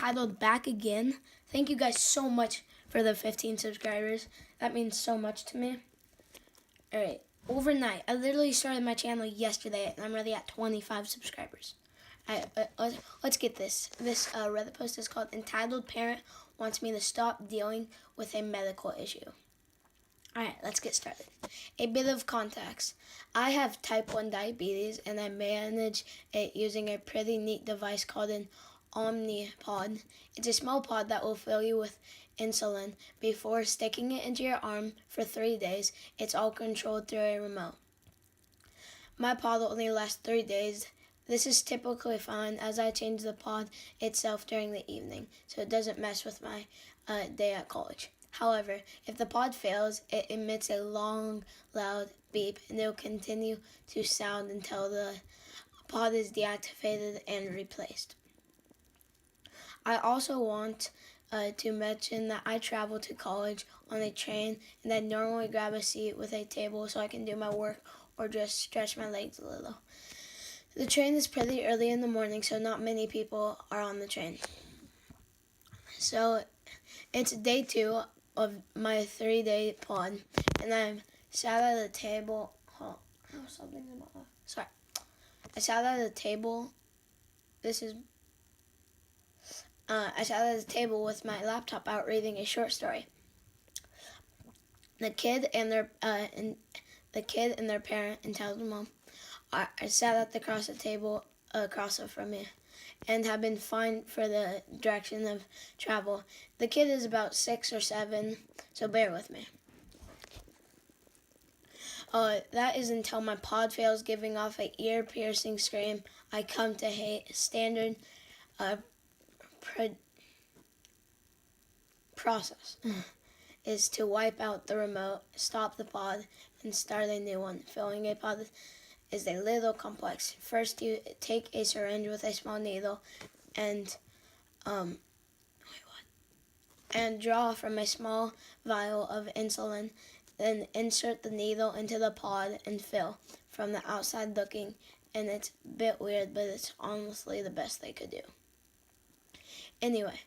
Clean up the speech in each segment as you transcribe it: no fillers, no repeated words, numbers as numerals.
entitled Back Again. Thank you guys so much for the 15 subscribers. That means so much to me. Alright, overnight, I literally started my channel yesterday and I'm already at 25 subscribers. Alright, but let's get this. This Reddit post is called Entitled Parent Wants Me to Stop Dealing with a Medical Issue. Alright, let's get started. A bit of context. I have type 1 diabetes and I manage it using a pretty neat device called an Omnipod. It's a small pod that will fill you with insulin before sticking it into your arm for 3 days. It's all controlled through a remote. My pod will only last 3 days. This is typically fine as I change the pod itself during the evening, so it doesn't mess with my day at college. However, if the pod fails, it emits a long, loud beep, and it will continue to sound until the pod is deactivated and replaced. I also want to mention that I travel to college on a train, and I normally grab a seat with a table so I can do my work or just stretch my legs a little. The train is pretty early in the morning, so not many people are on the train. So it's day 2 of my 3-day pod, and I'm sat at a table. Oh, something's in my eye. Sorry. I sat at a table. I sat at a table with my laptop out reading a short story. The kid and their parent and child's mom are sat at the table across from me and have been fined for the direction of travel. The kid is about 6 or 7, so bear with me. That is until my pod fails, giving off an ear-piercing scream I come to hate. Standard process is to wipe out the remote, stop the pod, and start a new one. Filling a pod is a little complex. First, you take a syringe with a small needle and draw from a small vial of insulin. Then insert the needle into the pod and fill from the outside looking. And it's a bit weird, but it's honestly the best they could do. Anyway,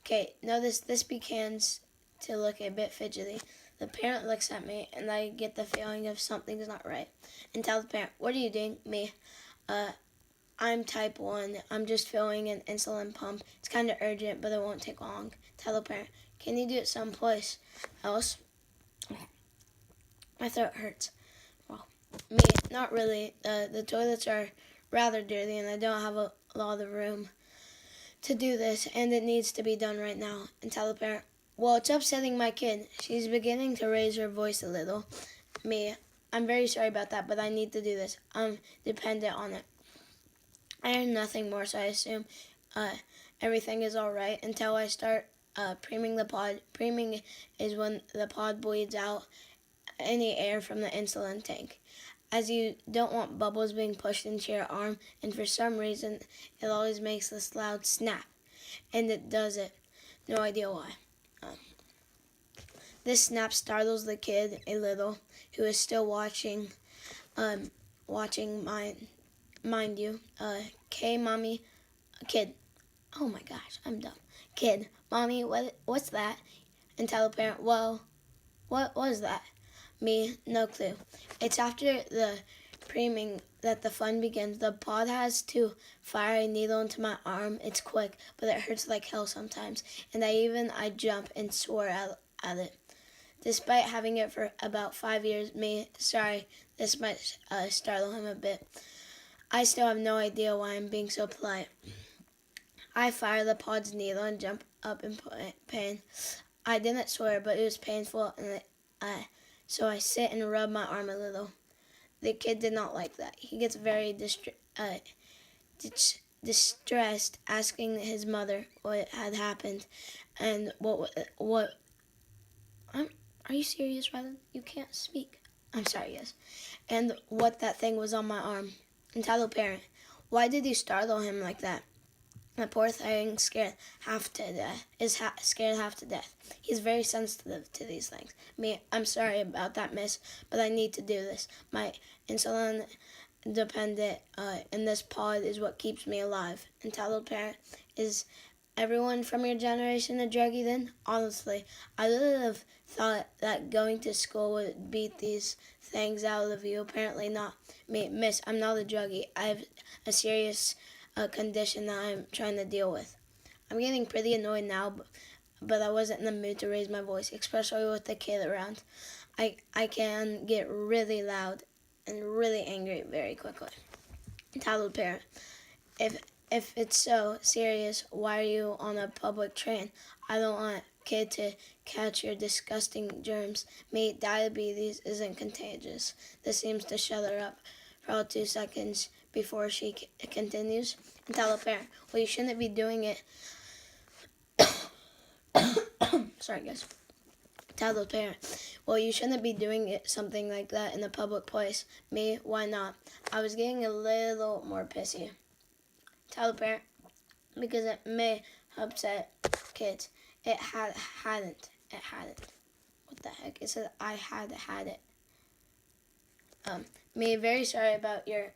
okay, notice this begins to look a bit fidgety. The parent looks at me, and I get the feeling of something's not right. And tell the parent, what are you doing? Me, I'm type 1. I'm just filling an insulin pump. It's kind of urgent, but it won't take long. Tell the parent, can you do it someplace else? My throat hurts. Well, me, not really. The toilets are rather dirty, and I don't have a lot of room to do this, and it needs to be done right now. And tell the parent, well, it's upsetting my kid. She's beginning to raise her voice a little. Me, I'm very sorry about that, but I need to do this. I'm dependent on it. I heard nothing more, so I assume everything is all right until I start preeming the pod. Preeming is when the pod bleeds out any air from the insulin tank, as you don't want bubbles being pushed into your arm, and for some reason it always makes this loud snap, and it does it. No idea why. This snap startles the kid a little, who is still watching mind you. Mommy, kid. Oh my gosh, I'm dumb. Kid, mommy, what's that? And tell the parent, well, what was that? Me, no clue. It's after the preeming that the fun begins. The pod has to fire a needle into my arm. It's quick, but it hurts like hell sometimes. And I jump and swore at it. Despite having it for about 5 years, this might startle him a bit. I still have no idea why I'm being so polite. I fire the pod's needle and jump up in pain. I didn't swear, but it was painful, and so I sit and rub my arm a little. The kid did not like that. He gets very distressed, asking his mother what had happened and what. Are you serious, Rylan? You can't speak. I'm sorry, yes. And what that thing was on my arm. And tell the parent, why did you startle him like that? The poor thing is scared half to death. He's very sensitive to these things. I'm sorry about that, miss, but I need to do this. My insulin dependent, and this pod is what keeps me alive. And tell the parent is everyone from your generation a druggie then? Honestly, I would have thought that going to school would beat these things out of you. Apparently not. Miss, I'm not a druggie. I have a serious condition that I'm trying to deal with. I'm getting pretty annoyed now, but I wasn't in the mood to raise my voice, especially with the kid around. I can get really loud and really angry very quickly. Entitled parent. If it's so serious, why are you on a public train? I don't want kid to catch your disgusting germs. Diabetes isn't contagious. This seems to shut her up for all 2 seconds before she continues. Entitled parent. Well, you shouldn't be doing it. Sorry, guys. Entitled parent. Well, you shouldn't be doing something like that in a public place. Me, why not? I was getting a little more pissy. Entitled parent. Because it may upset kids. It hadn't. What the heck? It said I had it. Me, very sorry about your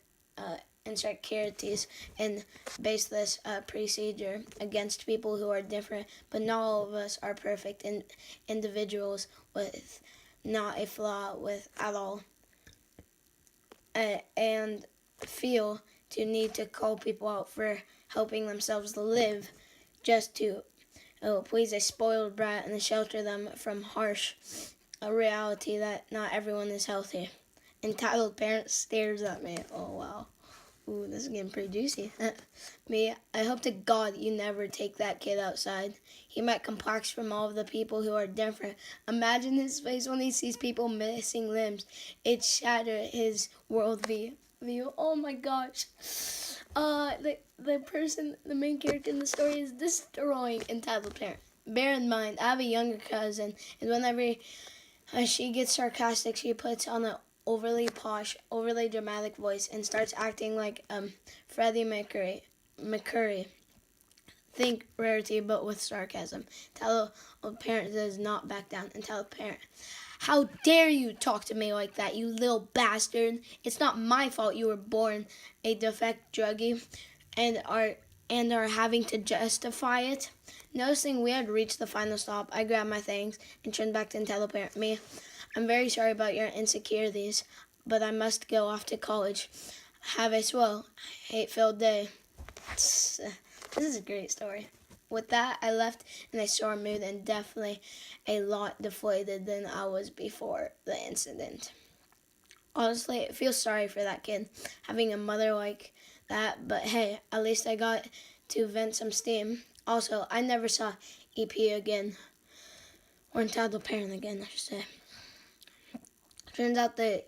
insecurities and baseless procedure against people who are different, but not all of us are perfect individuals with not a flaw with at all. And feel to need to call people out for helping themselves live just to please a spoiled brat and shelter them from harsh reality that not everyone is healthy. Entitled parent stares at me. Oh, wow. Ooh, this is getting pretty juicy. Me, I hope to God you never take that kid outside. He might complex from all of the people who are different. Imagine his face when he sees people missing limbs. It shattered his worldview. Oh my gosh. The main character in the story is destroying entitled parent. Bear in mind, I have a younger cousin, and whenever she gets sarcastic, she puts on an overly posh, overly dramatic voice and starts acting like Freddie Mercury. Think rarity, but with sarcasm. Tell a parent does not back down. And tell a parent, how dare you talk to me like that, you little bastard. It's not my fault you were born a defect druggie and are having to justify it. Noticing we had reached the final stop, I grabbed my things and turned back to tell a parent, me, I'm very sorry about your insecurities, but I must go off to college. Have a swell, hate-filled day. This is a great story. With that, I left in a sore mood and definitely a lot deflated than I was before the incident. Honestly, I feel sorry for that kid having a mother like that, but hey, at least I got to vent some steam. Also, I never saw EP again, or entitled parent again, I should say. Turns out the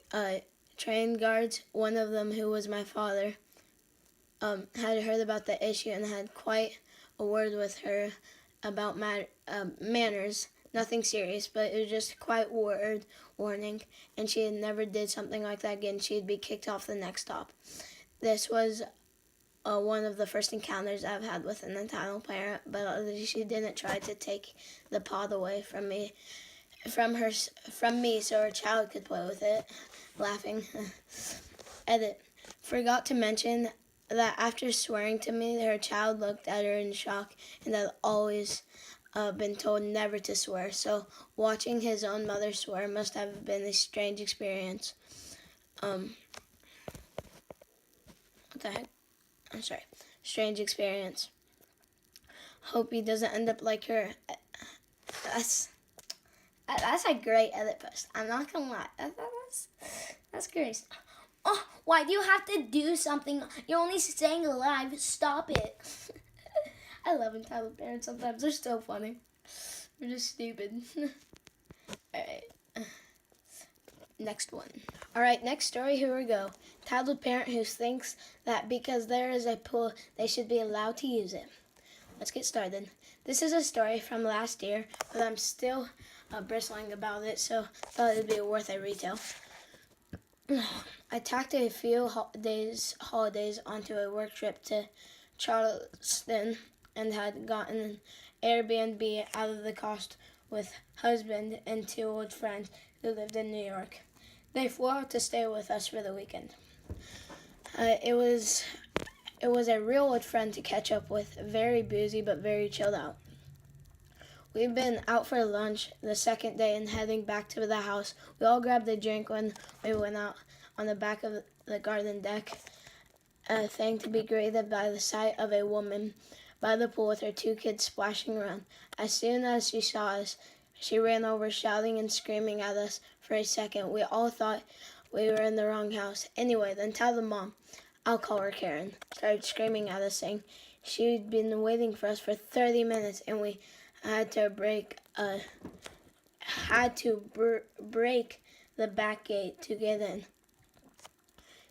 train guards, one of them who was my father, had heard about the issue and had quite a word with her about manners. Nothing serious, but it was just quite word warning, and she had never did something like that again. She'd be kicked off the next stop. This was one of the first encounters I've had with an entitled parent, but she didn't try to take the pod away from me, so her child could play with it. Laughing. Edit. Forgot to mention that after swearing to me, her child looked at her in shock and had always been told never to swear. So watching his own mother swear must have been a strange experience. What the heck? I'm sorry. Strange experience. Hope he doesn't end up like her. That's a great edit post. I'm not gonna lie. That's great. Oh, why do you have to do something? You're only staying alive. Stop it. I love entitled parents sometimes. They're so funny. They're just stupid. Alright. Next one. Alright, next story. Here we go. Entitled parent who thinks that because there is a pool, they should be allowed to use it. Let's get started. This is a story from last year, but I'm still bristling about it, so I thought it would be worth a retell. I tacked a few holidays onto a work trip to Charleston and had gotten an Airbnb out of the cost with husband and 2 old friends who lived in New York. They flew out to stay with us for the weekend. It was it was a real old friend to catch up with, very boozy but very chilled out. We've been out for lunch the second day and heading back to the house. We all grabbed a drink when we went out on the back of the garden deck, a thing to be greeted by the sight of a woman by the pool with her 2 kids splashing around. As soon as she saw us, she ran over shouting and screaming at us. For a second, we all thought we were in the wrong house. Anyway, then tell the mom, I'll call her Karen, started screaming at us, saying she'd been waiting for us for 30 minutes and we had to break the back gate to get in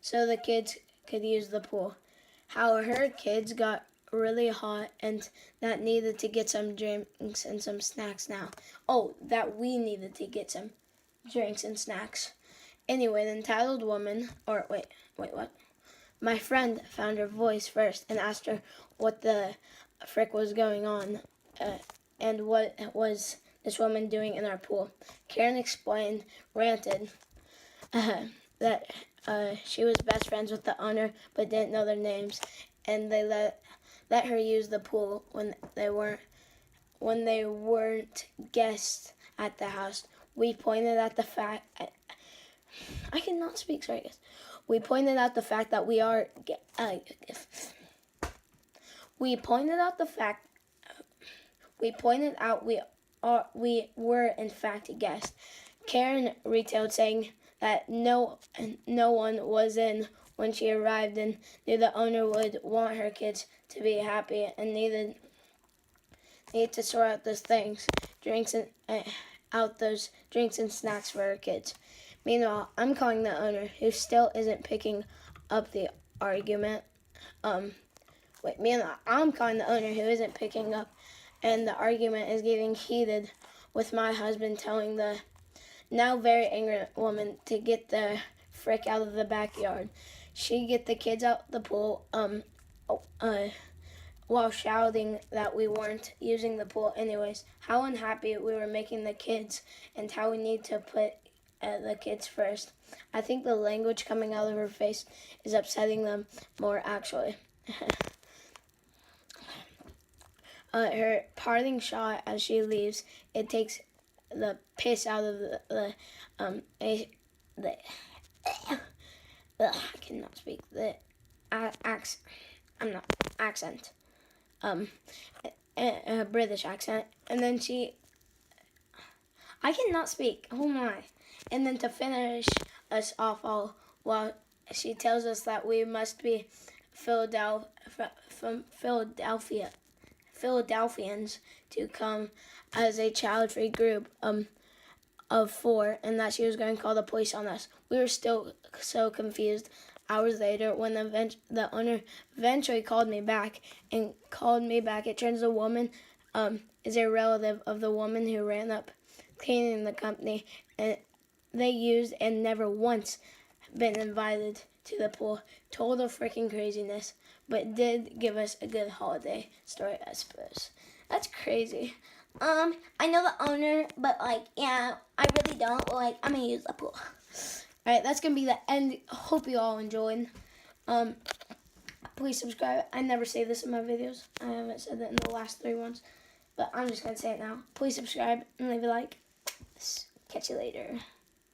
so the kids could use the pool. How her kids got really hot and that needed to get some drinks and some snacks now. Oh, that we needed to get some drinks and snacks. Anyway, the entitled woman, or wait, what? My friend found her voice first and asked her what the frick was going on and what was this woman doing in our pool. Karen explained, ranted, that she was best friends with the owner but didn't know their names, and they let her use the pool when they weren't guests at the house. We pointed at the fact I cannot speak. Sorry, guys. We pointed out the fact that we are. We pointed out we were in fact guests. Karen retailed, saying that no one was in when she arrived and knew the owner would want her kids to be happy and need to sort out those things, those drinks and snacks for her kids. Meanwhile, I'm calling the owner, who still isn't picking up the argument. I'm calling the owner, who isn't picking up, and the argument is getting heated, with my husband telling the now very angry woman to get the frick out of the backyard. She get the kids out the pool, while shouting that we weren't using the pool anyways. How unhappy we were making the kids, and how we need to put the kids first. I think the language coming out of her face is upsetting them more, actually. Her parting shot as she leaves, it takes the piss out of I cannot speak the accent, a British accent, and then I cannot speak. Oh my! And then to finish us off all, while she tells us that we must be Philadelphians to come as a child-free group of 4, and that she was going to call the police on us. We were still so confused. Hours later, when the owner eventually called me back, it turns the woman is a relative of the woman who ran up cleaning the company, and they used and never once been invited to the pool. Total freaking craziness, but did give us a good holiday story, I suppose. That's crazy. I know the owner, but yeah, I really don't. I'm gonna use the pool. Alright, that's gonna be the end. Hope you all enjoyed. Please subscribe. I never say this in my videos. I haven't said that in the last 3 ones, but I'm just gonna say it now. Please subscribe and leave a like. Catch you later.